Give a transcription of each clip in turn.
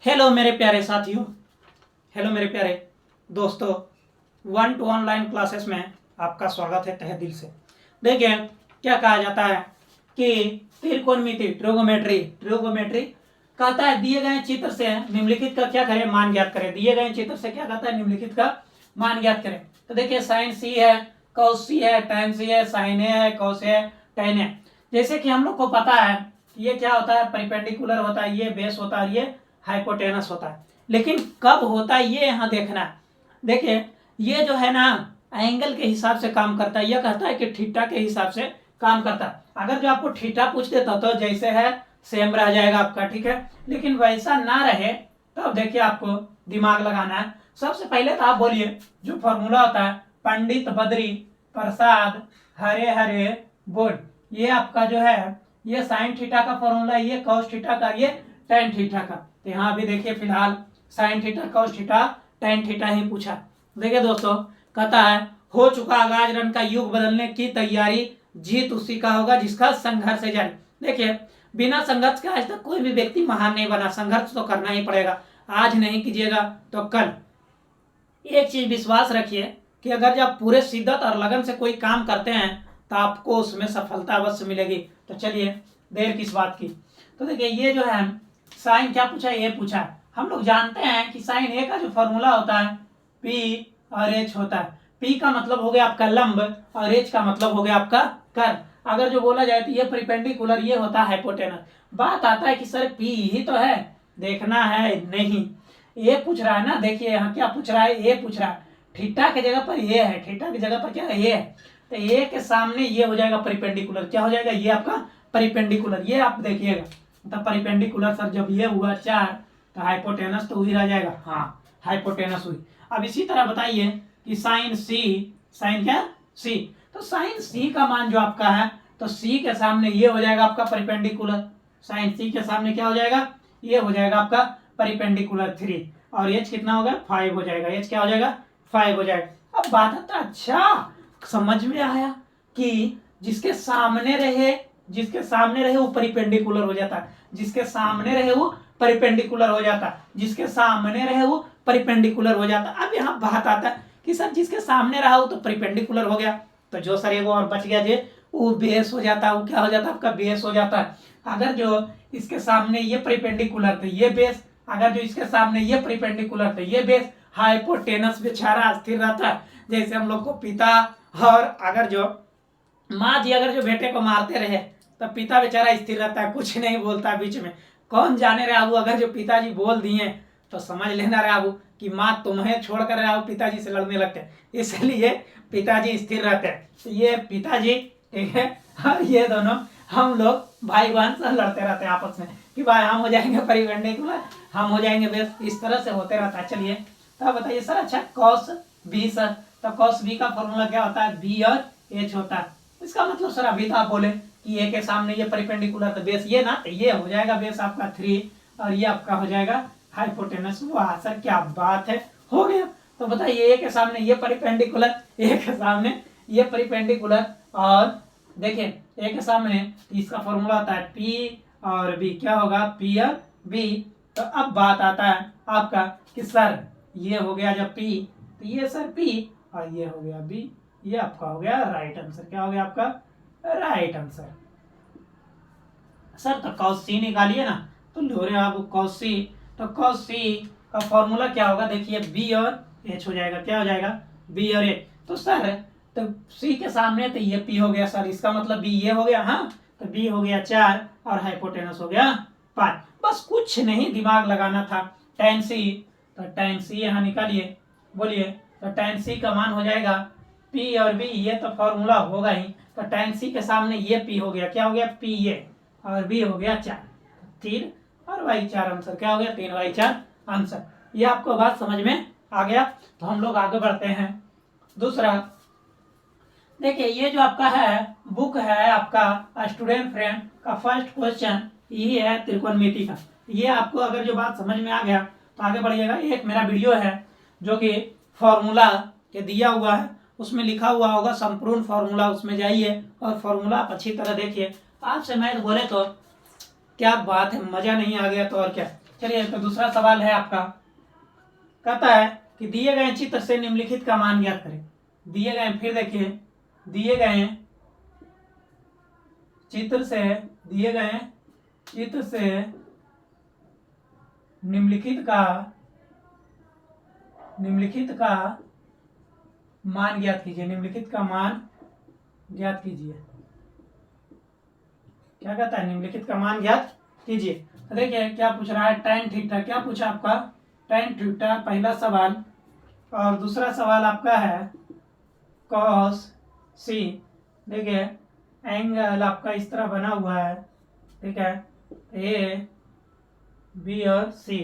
Hello मेरे प्यारे साथियों, हेलो मेरे प्यारे दोस्तों। 1 to 1 ऑनलाइन क्लासेस में आपका स्वागत है तहे दिल से। देखिए, क्या कहा जाता है कि त्रिकोणमिति ट्रिगोनोमेट्री कहता है दिए गए चित्र से निम्नलिखित का क्या करें, मान ज्ञात करें। दिए गए चित्र से क्या कहता है, निम्नलिखित का मान ज्ञात करें। तो देखिए, साइन सी है, कॉस सी है, tan सी है, साइन ए है, कॉस है, tan ए। जैसे कि हम लोग को पता है ये क्या होता है, परिपेंडिकुलर होता है, ये बेस होता है, ये हाइपोटेनस होता है। लेकिन कब होता है ये यहाँ देखना है। देखिए, ये जो है ना एंगल के हिसाब से काम करता है। यह कहता है कि थीटा के हिसाब से काम करता है। अगर जो आपको थीटा पूछ देता तो जैसे है सेम रह जाएगा आपका, ठीक है। लेकिन वैसा ना रहे तो देखिए आपको दिमाग लगाना है। सबसे पहले तो आप बोलिए जो फॉर्मूला होता है, पंडित बद्री प्रसाद हरे हरे बोल, ये आपका जो है ये साइन थीटा का फॉर्मूला, ये कॉस थीटा का, ये टेन थीटा का। तो यहाँ भी देखिए फिलहाल sine theta cos theta tan theta ही पूछा। देखिए दोस्तों, कहता है हो चुका आगाज रन का युग बदलने की तैयारी, जीत उसी का होगा जिसका संघर्ष है जारी। देखिए, बिना संघर्ष के आज तक कोई भी व्यक्ति महान नहीं बना। संघर्ष तो करना ही पड़ेगा, आज नहीं कीजिएगा तो कल। एक चीज विश्वास रखिए कि अगर जब पूरे शिद्दत और लगन से कोई काम करते हैं तो आपको उसमें सफलता अवश्य मिलेगी। तो चलिए, देर किस बात की। तो देखिए, ये जो है साइन क्या पूछा, ये पूछा। हम लोग जानते हैं कि साइन ए का जो फॉर्मूला होता है पी और एच होता है। पी का मतलब हो गया आपका लंब और एच का मतलब हो गया आपका कर्व। अगर जो बोला जाए तो ये परिपेंडिकुलर, ये होता है हाइपोटेनस। बात आता है कि सर पी ही तो है, देखना है नहीं, ये पूछ रहा है ना। देखिए यहाँ क्या पूछ रहा है, ये पूछ रहा है थीटा की जगह पर ये है, थीटा की जगह पर क्या है, ये है। तो ये के सामने ये हो जाएगा परिपेंडिकुलर। क्या हो जाएगा, ये आपका परिपेंडिकुलर। ये आप देखिएगा तो परिपेंडिकुलर सर जब ये हुआ 4 तो हाइपोटेनस तो वही रह जाएगा। हाँ, हाइपोटेनस हुई। अब इसी तरह बताइए कि साइन सी, साइन क्या सी, तो साइन सी का मान जो आपका है तो सी के सामने ये हो जाएगा आपका परिपेंडिकुलर। साइन सी के सामने क्या हो जाएगा, ये हो जाएगा आपका परिपेंडिकुलर 3 और एच कितना होगा 5 हो जाएगा। एच क्या हो जाएगा 5 हो जाएगा। अब बात तो अच्छा समझ में आया कि जिसके सामने रहे वो परिपेंडिकुलर हो जाता है, जिसके सामने रहे वो परिपेंडिकुलर हो जाता है, जिसके सामने रहे वो परिपेंडिकुलर हो जाता है। अब यहाँ बात आता है कि सर जिसके सामने रहा वो तो परिपेंडिकुलर हो गया, तो जो सर एगो और बच गया जे वो बेस हो जाता है। वो क्या हो जाता है आपका बेस हो जाता है। अगर जो इसके सामने ये परिपेंडिकुलर तो ये बेस, अगर जो इसके सामने ये परिपेंडिकुलर तो ये बेस। हाइपोटेनस बेचारा स्थिर रहता है। जैसे हम लोग को पिता और अगर जो माँ जी अगर जो बेटे को मारते रहे तो पिता बेचारा स्थिर रहता है, कुछ नहीं बोलता बीच में। कौन जाने रहा वो, अगर जो पिताजी बोल दिए तो समझ लेना रहा वो कि माँ तुम्हें छोड़कर रहा वो पिताजी से लड़ने लगते हैं, इसलिए पिताजी स्थिर रहते हैं। ये पिताजी, ठीक है, और ये दोनों हम लोग भाई बहन से लड़ते रहते हैं आपस में कि भाई हम हो जाएंगे परिपेंडिकुलर, हम हो जाएंगे बेस। इस तरह से होते रहता है। चलिए तो बताइए सर, अच्छा कॉस बी सर, तो कॉस बी का फॉर्मूला क्या होता है, बी और एच होता है। इसका मतलब सर अभी तो आप बोले कि ए के सामने ये परिपेंडिकुलर तो बेस ये ना, तो ये हो जाएगा बेस आपका 3 और ये आपका हो जाएगा हाइपोटेनस। वाह सर क्या बात है, हो गया। तो बताइए ए के सामने ये परिपेंडिकुलर, ए के सामने ये परिपेंडिकुलर, और देखिए ए के सामने इसका फॉर्मूला होता है पी और बी, क्या होगा पी और बी। तो अब बात आता है आपका कि सर ये हो गया जब पी तो ये सर पी और ये हो गया बी, ये आपका हो गया राइट आंसर। क्या हो गया आपका राइट आंसर। सर तो कॉस सी निकालिए ना, तो लो रहे आप कॉस सी, तो कॉस सी का फॉर्मूला क्या होगा, देखिए बी और एच हो जाएगा। क्या हो जाएगा बी और एच। तो सर तो सी के सामने तो ये पी हो गया सर, इसका मतलब बी ये हो गया। हाँ, तो बी हो गया 4 और हाइपोटेनस हो गया 5। बस कुछ नहीं दिमाग लगाना था। tan सी, तो tan सी यहाँ निकालिए, बोलिए। तो tan सी का मान हो जाएगा P और B, ये तो फॉर्मूला होगा ही। तो tan सी के सामने ये P हो गया, क्या हो गया P ये, और B हो गया 4, 3 और y 4 आंसर। क्या हो गया 3y4 आंसर। ये आपको बात समझ में आ गया। तो हम लोग आगे बढ़ते हैं। दूसरा देखिए, ये जो आपका है बुक है आपका स्टूडेंट फ्रेंड का फर्स्ट क्वेश्चन ये है त्रिकोणमिति का। ये आपको अगर जो बात समझ में आ गया तो आगे बढ़िएगा। एक मेरा वीडियो है जो कि फॉर्मूला के दिया हुआ है, उसमें लिखा हुआ होगा संपूर्ण फॉर्मूला, उसमें जाइए और फॉर्मूला आप अच्छी तरह देखिए। आपसे मैं बोले तो क्या बात है, मजा नहीं आ गया तो और क्या। चलिए तो दूसरा सवाल है आपका, कहता है कि दिए गए चित्र से निम्नलिखित का मान ज्ञात करें। दिए गए, फिर देखिए, दिए गए चित्र से निम्नलिखित का मान ज्ञात कीजिए। निम्नलिखित का मान ज्ञात कीजिए। क्या कहता है? निम्नलिखित का मान ज्ञात कीजिए। तो देखिए क्या पूछ रहा है, tan थीटा। क्या पूछा आपका? tan थीटा पहला सवाल, और दूसरा सवाल आपका है cos c। देखिए एंगल आपका इस तरह बना हुआ है, ठीक है, ए बी और सी।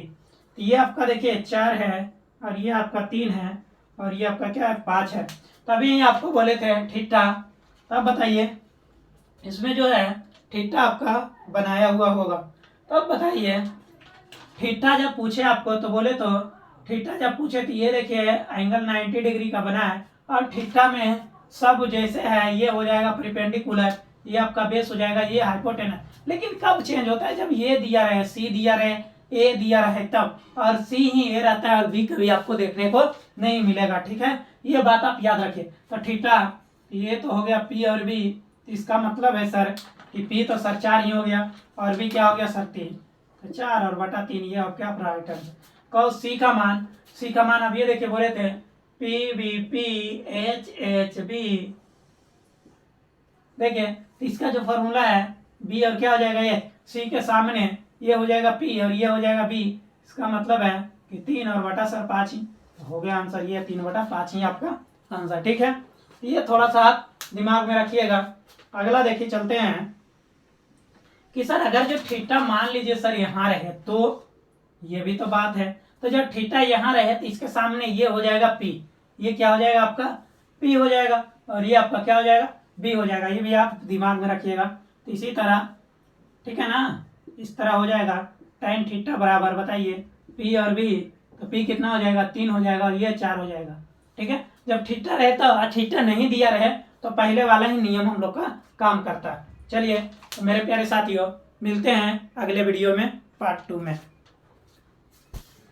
ये आपका देखिए 4 है, और ये आपका 3 है, और ये आपका क्या है 5 है। तभी आपको बोले थे थीटा। तब बताइए इसमें जो है थीटा आपका बनाया हुआ होगा। तब बताइए थीटा जब पूछे आपको तो बोले तो थीटा जब पूछे तो ये देखिए एंगल 90 डिग्री का बना है, और थीटा में सब जैसे है, ये हो जाएगा परपेंडिकुलर, ये आपका बेस हो जाएगा, ये हाइपोटेनस। लेकिन कब चेंज होता है? जब ये दिया रहे, सी दिया रहे, ए दिया रहे तब, और सी ही ए रहता है, और बी कभी आपको देखने को नहीं मिलेगा, ठीक है। ये बात आप याद रखिए। तो थीटा ये तो हो गया पी और बी, इसका मतलब है सर कि पी तो सर 4 ही हो गया, और बी क्या हो गया सर 3, तो 4 और बटा 3, ये अब क्या राइट आंसर। कहो सी का मान अब ये देखिए बोले थे P B P H H B. देखिए इसका जो फॉर्मूला है बी, और क्या हो जाएगा ये सी के सामने ये हो जाएगा पी, और ये हो जाएगा बी। इसका मतलब है कि 3 और बटा सर 5 ही हो गया आंसर। ये 3 बटा 5 ही आपका आंसर, ठीक है। ये थोड़ा सा आप दिमाग में रखिएगा। अगला देखिए चलते हैं कि सर अगर जो थीटा मान लीजिए सर यहाँ रहे, तो ये भी तो बात है। तो जब थीटा यहाँ रहे तो इसके सामने ये हो जाएगा पी, ये क्या हो जाएगा आपका पी हो जाएगा, और ये आपका क्या हो जाएगा बी हो जाएगा। ये भी आप दिमाग में रखिएगा। तो इसी तरह, ठीक है ना, इस तरह हो जाएगा tan थीटा बराबर, बताइए पी और बी, तो पी कितना हो जाएगा 3 हो जाएगा, और ये 4 हो जाएगा, ठीक है। जब थीटा रहता और थीटा नहीं दिया रहे तो पहले वाला ही नियम हम लोग का काम करता है। चलिए तो मेरे प्यारे साथियों, मिलते हैं अगले वीडियो में पार्ट 2 में।